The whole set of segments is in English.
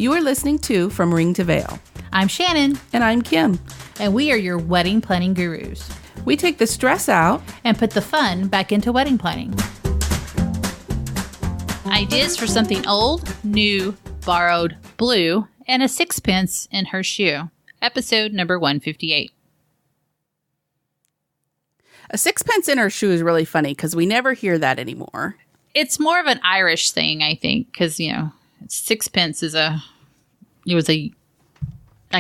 You are listening to From Ring to Veil. I'm Shannon. And I'm Kim. And we are your wedding planning gurus. We take the stress out and put the fun back into wedding planning. Ideas for something old, new, borrowed, blue, and a sixpence in her shoe. Episode number 158. A sixpence in her shoe is really funny because we never hear that anymore. It's more of an Irish thing, I think, because, sixpence is I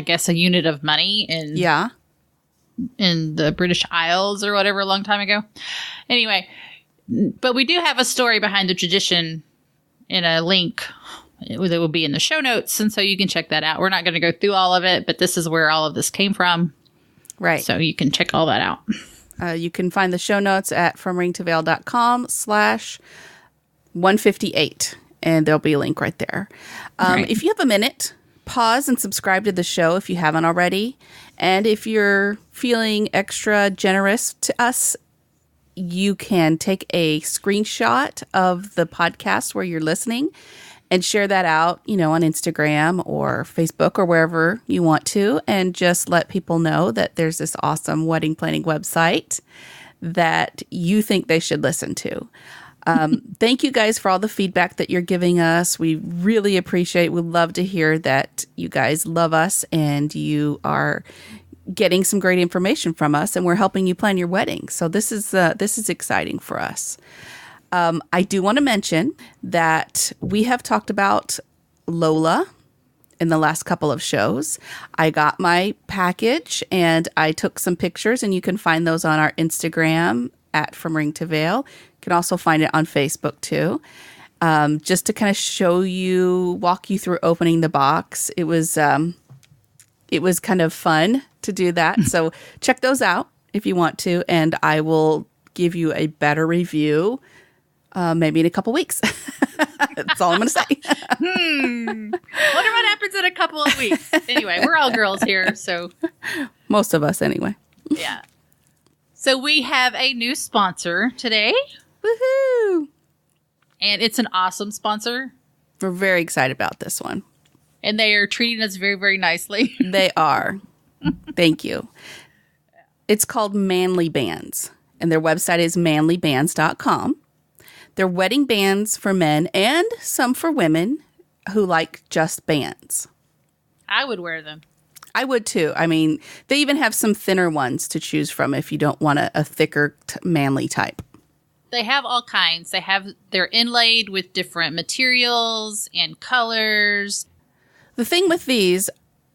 guess, a unit of money in the British Isles or whatever a long time ago. Anyway, but we do have a story behind the tradition in a link that will be in the show notes, and so you can check that out. We're not going to go through all of it, but this is where all of this came from. Right. So you can check all that out. You can find the show notes at fromringtoveil.com/158, and there'll be a link right there. Right. If you have a minute, pause and subscribe to the show if you haven't already. And if you're feeling extra generous to us, you can take a screenshot of the podcast where you're listening and share that out, on Instagram or Facebook or wherever you want to, and just let people know that there's this awesome wedding planning website that you think they should listen to. Thank you guys for all the feedback that you're giving us. We really appreciate. We'd love to hear that you guys love us and you are getting some great information from us, and we're helping you plan your wedding. So this is exciting for us. I do want to mention that we have talked about ZOLA in the last couple of shows. I got my package and I took some pictures, and you can find those on our Instagram at From Ring to Veil. You can also find it on Facebook too. Just to kind of walk you through opening the box. It was kind of fun to do that. So check those out if you want to, and I will give you a better review maybe in a couple weeks. That's all I'm going to say. Wonder what happens in a couple of weeks. Anyway, we're all girls here, so. Most of us anyway. Yeah. So we have a new sponsor today. Woohoo! And it's an awesome sponsor. We're very excited about this one. And they are treating us very, very nicely. They are. Thank you. It's called Manly Bands, and their website is manlybands.com. They're wedding bands for men and some for women who like just bands. I would wear them. I would too. I mean, they even have some thinner ones to choose from if you don't want a thicker manly type. They have all kinds. They're inlaid with different materials and colors. The thing with these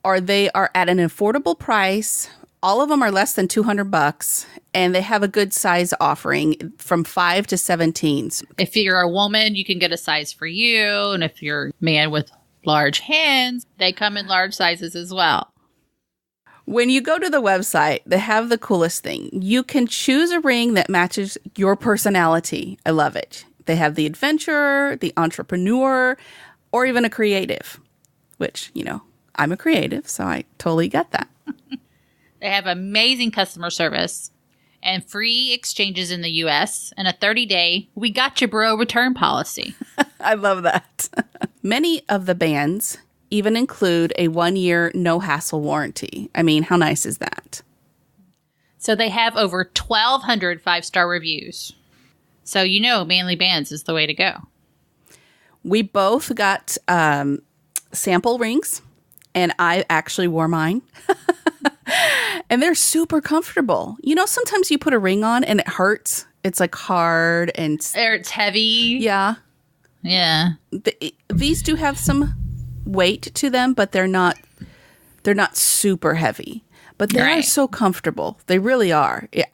are they are at an affordable price. All of them are less than $200, and they have a good size offering from 5 to 17s. If you're a woman, you can get a size for you. And if you're a man with large hands, they come in large sizes as well. When you go to the website, they have the coolest thing. You can choose a ring that matches your personality. I love it. They have the adventurer, the entrepreneur, or even a creative, which, I'm a creative, so I totally get that. They have amazing customer service and free exchanges in the U.S. and a 30-day we got you bro return policy. I love that. Many of the bands even include a 1-year no-hassle warranty. I mean, how nice is that? So they have over 1,200 5-star reviews. So Manly Bands is the way to go. We both got sample rings, and I actually wore mine. And they're super comfortable. Sometimes you put a ring on and it hurts. It's like hard and it's heavy. Yeah. Yeah. These do have some weight to them, but they're not super heavy. But they are so comfortable. They really are. It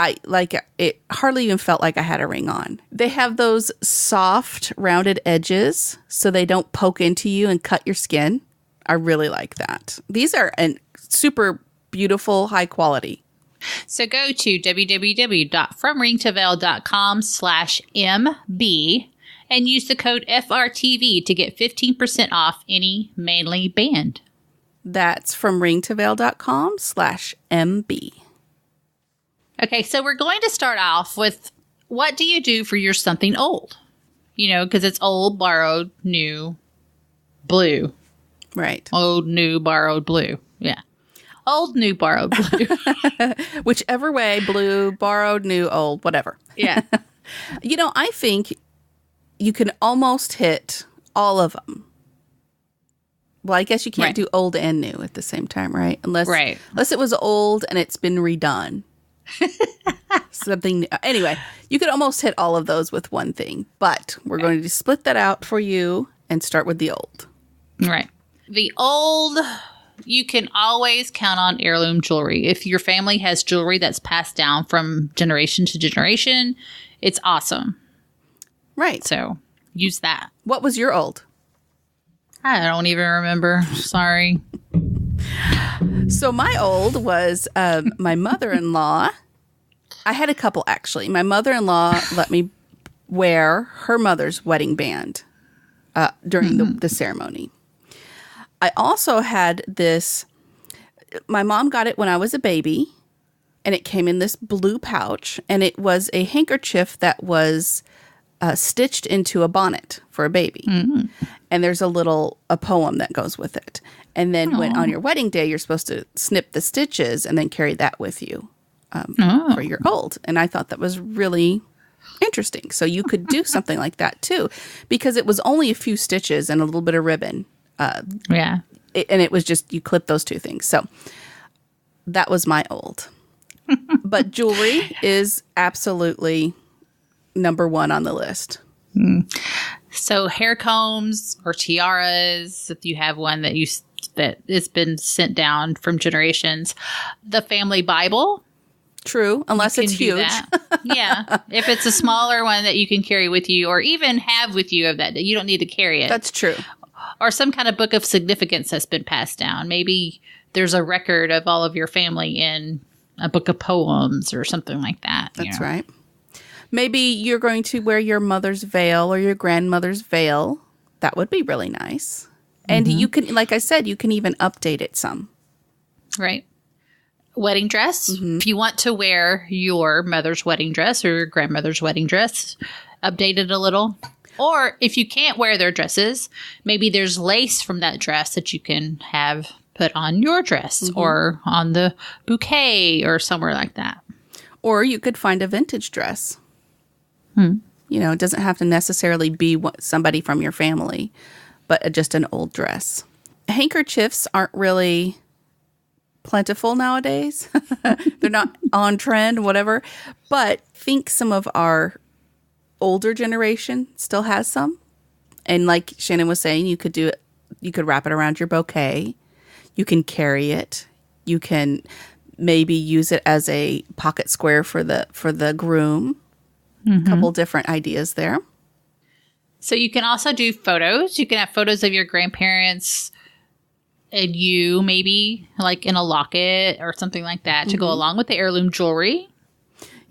hardly even felt like I had a ring on. They have those soft, rounded edges so they don't poke into you and cut your skin. I really like that. These are super beautiful, high quality. So go to www.fromringtoveil.com/MB and use the code FRTV to get 15% off any Manly band. That's fromringtoveil.com/MB. Okay, so we're going to start off with, what do you do for your something old? Because it's old, borrowed, new, blue. Right. Old, new, borrowed, blue. Yeah. Old, new, borrowed, blue. Whichever way, blue, borrowed, new, old, whatever. Yeah. I think you can almost hit all of them. Well, I guess you can't do old and new at the same time, right? Unless it was old and it's been redone. Something new. Anyway, you could almost hit all of those with one thing, but we're going to split that out for you and start with the old. Right. The old, you can always count on heirloom jewelry. If your family has jewelry that's passed down from generation to generation, it's awesome. Right. So use that. What was your old? I don't even remember. Sorry. So my old was my mother-in-law. I had a couple, actually. My mother-in-law let me wear her mother's wedding band during the ceremony. I also had this. My mom got it when I was a baby, and it came in this blue pouch, and it was a handkerchief that was stitched into a bonnet for a baby. Mm-hmm. And there's a poem that goes with it. And then when on your wedding day, you're supposed to snip the stitches and then carry that with you for your old. And I thought that was really interesting. So you could do something like that too, because it was only a few stitches and a little bit of ribbon. And it was just, you clip those two things. So that was my old. But jewelry is absolutely number one on the list. So hair combs or tiaras, if you have one that it's been sent down from generations. The family Bible. True, unless it's huge. Yeah. If it's a smaller one that you can carry with you or even have with you of that, you don't need to carry it. That's true. Or some kind of book of significance that's been passed down. Maybe there's a record of all of your family in a book of poems or something like that. That's right. Maybe you're going to wear your mother's veil or your grandmother's veil. That would be really nice. And you can, like I said, you can even update it some. Right. Wedding dress. Mm-hmm. If you want to wear your mother's wedding dress or your grandmother's wedding dress, update it a little. Or if you can't wear their dresses, maybe there's lace from that dress that you can have put on your dress or on the bouquet or somewhere like that. Or you could find a vintage dress. It doesn't have to necessarily be somebody from your family, but just an old dress. Handkerchiefs aren't really plentiful nowadays. They're not on trend, whatever. But I think some of our older generation still has some. And like Shannon was saying, you could do it. You could wrap it around your bouquet. You can carry it. You can maybe use it as a pocket square for the groom. A couple different ideas there. So you can also do photos. You can have photos of your grandparents and you maybe like in a locket or something like that to go along with the heirloom jewelry.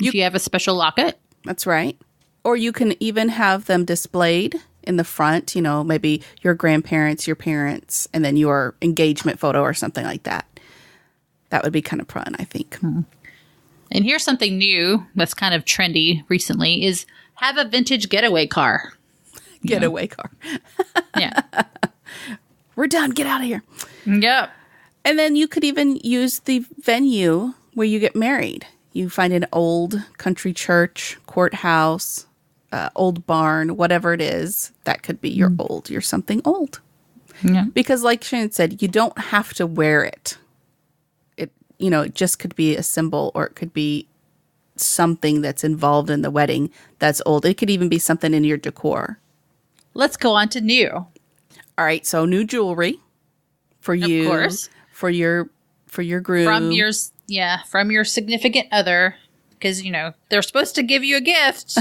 If you have a special locket. That's right. Or you can even have them displayed in the front, maybe your grandparents, your parents, and then your engagement photo or something like that. That would be kind of fun, I think. And here's something new that's kind of trendy recently is have a vintage getaway car. Getaway car. Yeah. We're done. Get out of here. Yep. And then you could even use the venue where you get married. You find an old country church, courthouse, old barn, whatever it is. That could be your old. You're something old. Yeah. Because like Shannon said, you don't have to wear it. It just could be a symbol or it could be something that's involved in the wedding that's old. It could even be something in your decor. Let's go on to new. All right. So new jewelry for you. Of course. For your groom. From your significant other. Because, they're supposed to give you a gift.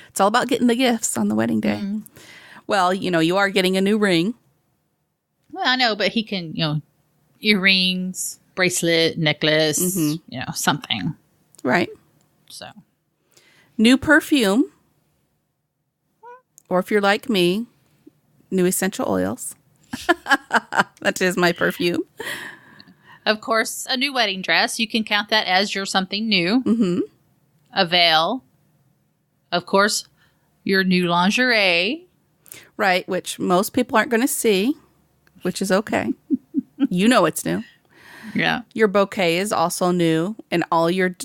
It's all about getting the gifts on the wedding day. Mm-hmm. Well, you are getting a new ring. Well, I know, but he can, earrings, bracelet, necklace, something. Right. So. New perfume. Or if you're like me, new essential oils. That is my perfume. Of course, a new wedding dress. You can count that as your something new. Mm-hmm. A veil. Of course, your new lingerie. Right, which most people aren't going to see. which is okay. You know it's new. Yeah. Your bouquet is also new, and all your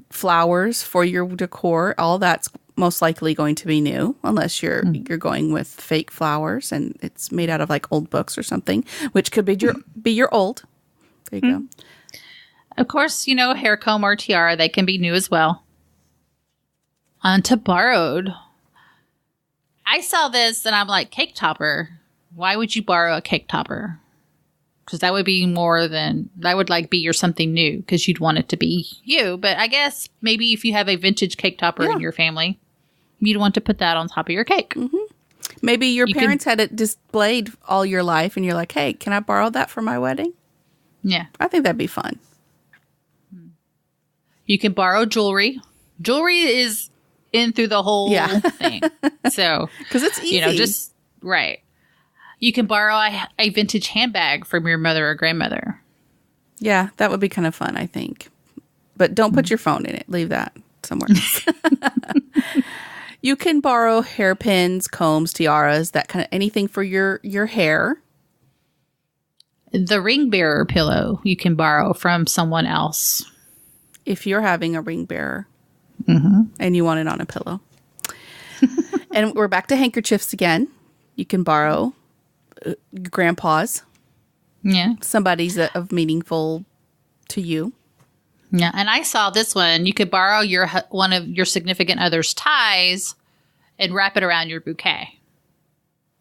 flowers for your decor, all that's most likely going to be new, unless you're going with fake flowers and it's made out of like old books or something, which could be your old. There you go. Of course, hair comb or tiara, they can be new as well. On to borrowed. I saw this and I'm like, cake topper. Why would you borrow a cake topper? Because that would be be your something new, because you'd want it to be you. But I guess maybe if you have a vintage cake topper in your family, you'd want to put that on top of your cake. Mm-hmm. Maybe your parents had it displayed all your life and you're like, hey, can I borrow that for my wedding? Yeah. I think that'd be fun. You can borrow jewelry. Jewelry is in through the whole thing. So, because it's easy. Right. You can borrow a vintage handbag from your mother or grandmother. Yeah, that would be kind of fun, I think. But don't put your phone in it. Leave that somewhere else. You can borrow hairpins, combs, tiaras, that kind of anything for your hair. The ring bearer pillow you can borrow from someone else. If you're having a ring bearer and you want it on a pillow. And we're back to handkerchiefs again. You can borrow grandpa's. Yeah. Somebody's of meaningful to you. Yeah. And I saw this one. You could borrow one of your significant other's ties and wrap it around your bouquet.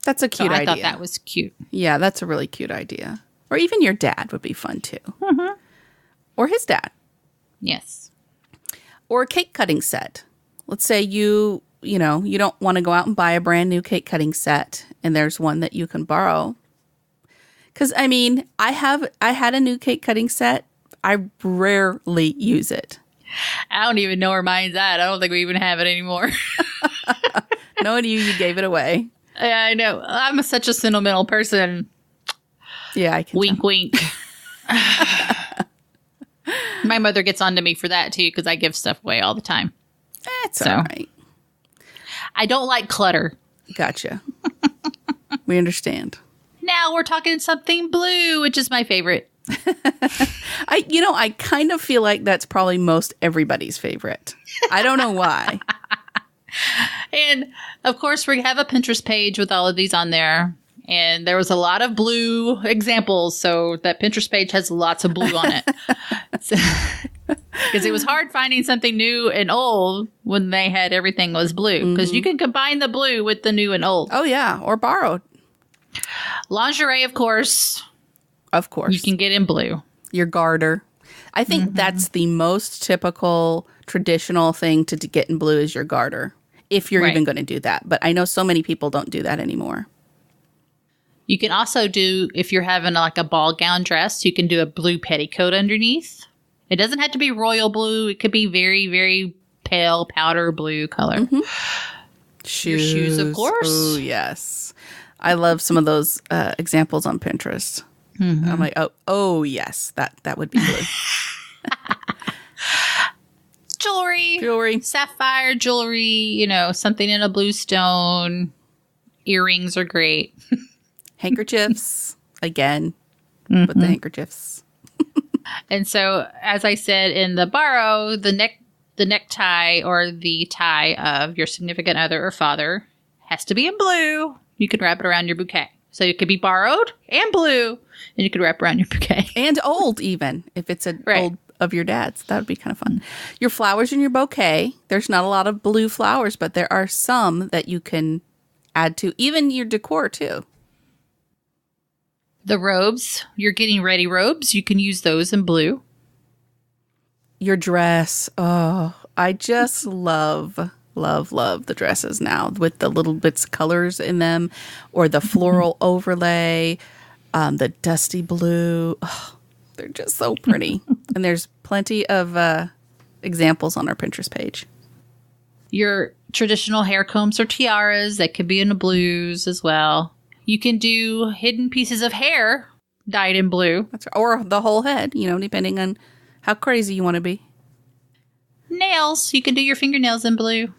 That's a cute idea. I thought that was cute. Yeah, that's a really cute idea. Or even your dad would be fun too. Mm-hmm. Or his dad. Yes. Or a cake cutting set. Let's say you don't want to go out and buy a brand new cake cutting set, and there's one that you can borrow. Because, I had a new cake cutting set. I rarely use it. I don't even know where mine's at. I don't think we even have it anymore. Knowing you gave it away. Yeah, I know. I'm such a sentimental person. Yeah, I can Wink, tell. wink. My mother gets on to me for that, too, because I give stuff away all the time. That's all right. I don't like clutter. Gotcha. We understand. Now we're talking something blue, which is my favorite. I kind of feel like that's probably most everybody's favorite. I don't know why. And, of course, we have a Pinterest page with all of these on there. And there was a lot of blue examples, so that Pinterest page has lots of blue on it. Because it was hard finding something new and old when they had everything was blue. Because you can combine the blue with the new and old. Oh, yeah. Or borrowed. Lingerie, of course. Of course. You can get in blue. Your garter. I think that's the most typical traditional thing to get in blue is your garter. If you're even going to do that. But I know so many people don't do that anymore. You can also do, if you're having like a ball gown dress, you can do a blue petticoat underneath. It doesn't have to be royal blue. It could be very, very pale powder blue color. Mm-hmm. Shoes. Your shoes, of course. Oh, yes. I love some of those examples on Pinterest. Mm-hmm. I'm like, oh, yes, that would be blue. Jewelry. Sapphire jewelry, something in a blue stone. Earrings are great. Handkerchiefs, again, with the handkerchiefs. And so, as I said in the borrow, the necktie or the tie of your significant other or father has to be in blue. You can wrap it around your bouquet. So it could be borrowed and blue, and you could wrap around your bouquet. And old, even, if it's an old of your dad's. That would be kind of fun. Your flowers in your bouquet, there's not a lot of blue flowers, but there are some that you can add to, even your decor, too. The robes, your getting ready robes, you can use those in blue. Your dress. Oh, I just love the dresses now with the little bits of colors in them, or the floral overlay, the dusty blue. Oh, they're just so pretty. And there's plenty of examples on our Pinterest page. Your traditional hair combs or tiaras that could be in the blues as well. You can do hidden pieces of hair dyed in blue. That's right. Or the whole head, depending on how crazy you want to be. Nails. You can do your fingernails in blue.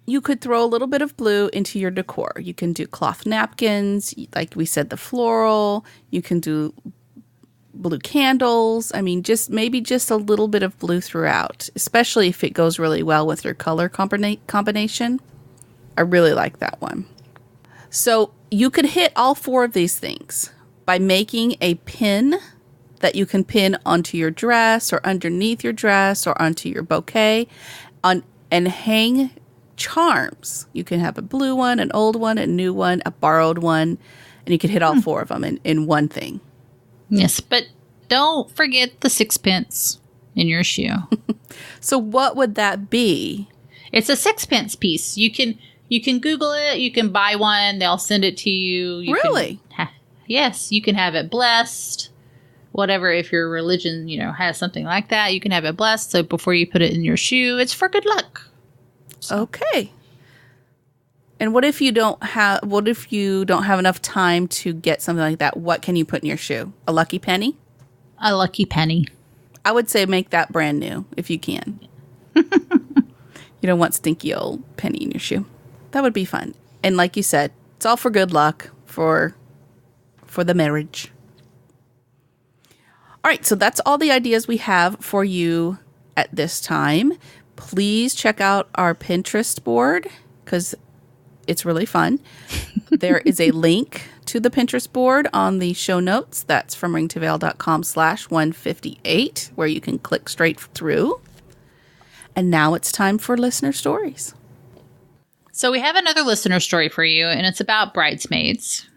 you could throw a little bit of blue into your decor. You can do cloth napkins, like we said, the floral. You can do blue candles. I mean, maybe just a little bit of blue throughout, especially if it goes really well with your color combination. I really like that one. So you could hit all 4 of these things by making a pin that you can pin onto your dress or underneath your dress or onto your bouquet and hang charms. You can have a blue one, an old one, a new one, a borrowed one, and you can hit all 4 of them in one thing. Yes, but don't forget the sixpence in your shoe. So what would that be? It's a sixpence piece. You can Google it. You can buy one. They'll send it to you. Really? Yes, you can have it blessed. Whatever, if your religion, has something like that, you can have it blessed. So before you put it in your shoe, it's for good luck. So. Okay. And what if you don't have enough time to get something like that? What can you put in your shoe? A lucky penny? A lucky penny. I would say make that brand new if you can. You don't want stinky old penny in your shoe. That would be fun. And like you said, it's all for good luck for the marriage. All right, so that's all the ideas we have for you at this time. Please check out our Pinterest board because it's really fun. There is a link to the Pinterest board on the show notes. That's from ringtoveil.com/158, where you can click straight through. And now it's time for listener stories. So we have another listener story for you, and it's about bridesmaids.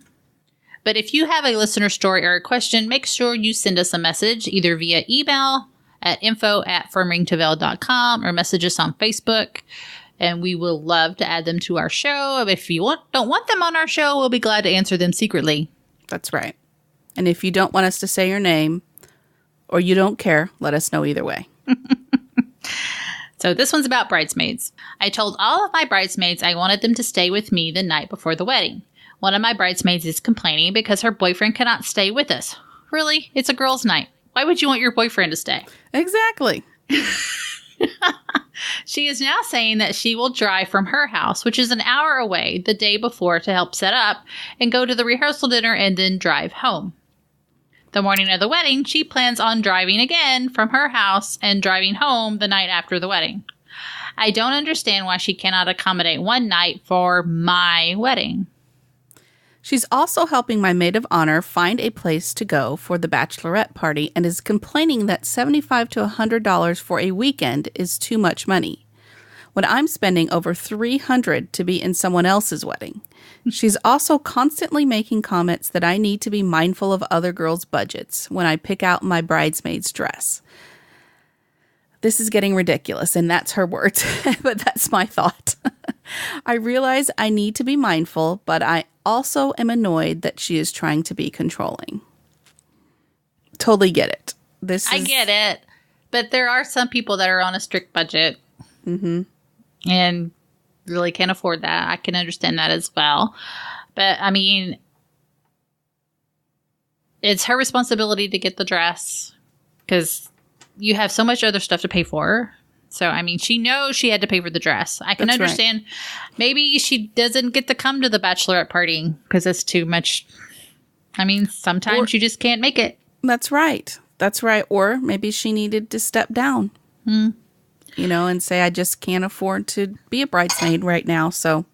But if you have a listener story or a question, make sure you send us a message either via email at info@fromringtoveil.com or message us on Facebook. And we will love to add them to our show. If you don't want them on our show, we'll be glad to answer them secretly. That's right. And if you don't want us to say your name or you don't care, let us know either way. So this one's about bridesmaids. I told all of my bridesmaids I wanted them to stay with me the night before the wedding. One of my bridesmaids is complaining because her boyfriend cannot stay with us. Really? It's a girls' night. Why would you want your boyfriend to stay? Exactly. She is now saying that she will drive from her house, which is an hour away, the day before to help set up and go to the rehearsal dinner and then drive home. The morning of the wedding, she plans on driving again from her house and driving home the night after the wedding. I don't understand why she cannot accommodate one night for my wedding. She's also helping my maid of honor find a place to go for the bachelorette party and is complaining that $75 to $100 for a weekend is too much money, when I'm spending over $300 to be in someone else's wedding. She's also constantly making comments that I need to be mindful of other girls' budgets when I pick out my bridesmaid's dress. This is getting ridiculous, and that's her words, but that's my thought. I realize I need to be mindful, but I also am annoyed that she is trying to be controlling. Totally get it. I get it, but there are some people that are on a strict budget and really can't afford that. I can understand that as well. But, I mean, it's her responsibility to get the dress because you have so much other stuff to pay for. So, I mean, she knows she had to pay for the dress. I can understand. Right. Maybe she doesn't get to come to the bachelorette party because it's too much. I mean, sometimes you just can't make it. That's right. That's right. Or maybe she needed to step down, and say, I just can't afford to be a bridesmaid right now. So,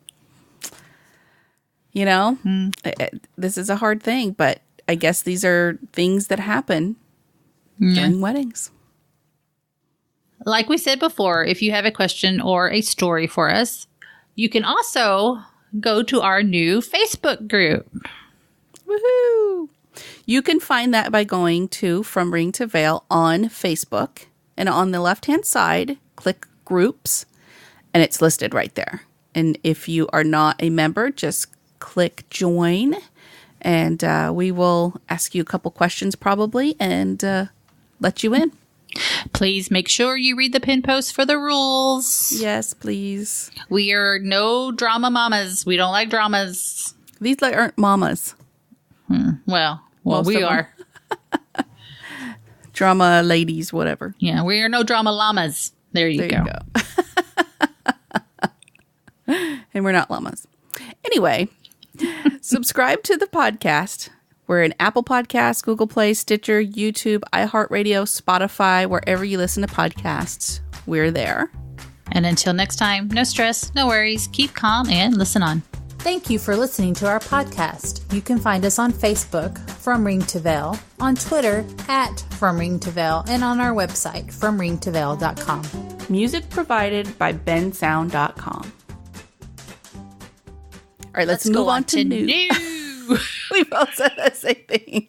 this is a hard thing, but I guess these are things that happen during weddings. Like we said before, if you have a question or a story for us, you can also go to our new Facebook group. Woohoo! You can find that by going to From Ring to Veil on Facebook. And on the left-hand side, click Groups, and it's listed right there. And if you are not a member, just click Join, and we will ask you a couple questions probably and let you in. Please make sure you read the pin post for the rules. Yes, please. We are no drama mamas. We don't like dramas. These aren't mamas. Well, we are. Drama ladies, whatever. Yeah, we are no drama llamas. There you go. And we're not llamas. Anyway, subscribe to the podcast. We're in Apple Podcasts, Google Play, Stitcher, YouTube, iHeartRadio, Spotify, wherever you listen to podcasts. We're there. And until next time, no stress, no worries. Keep calm and listen on. Thank you for listening to our podcast. You can find us on Facebook, From Ring to Veil, on Twitter, @From Ring to Veil, and on our website, FromRingToVeil.com. Music provided by bensound.com. All right, let's move on to new. We both said the same thing.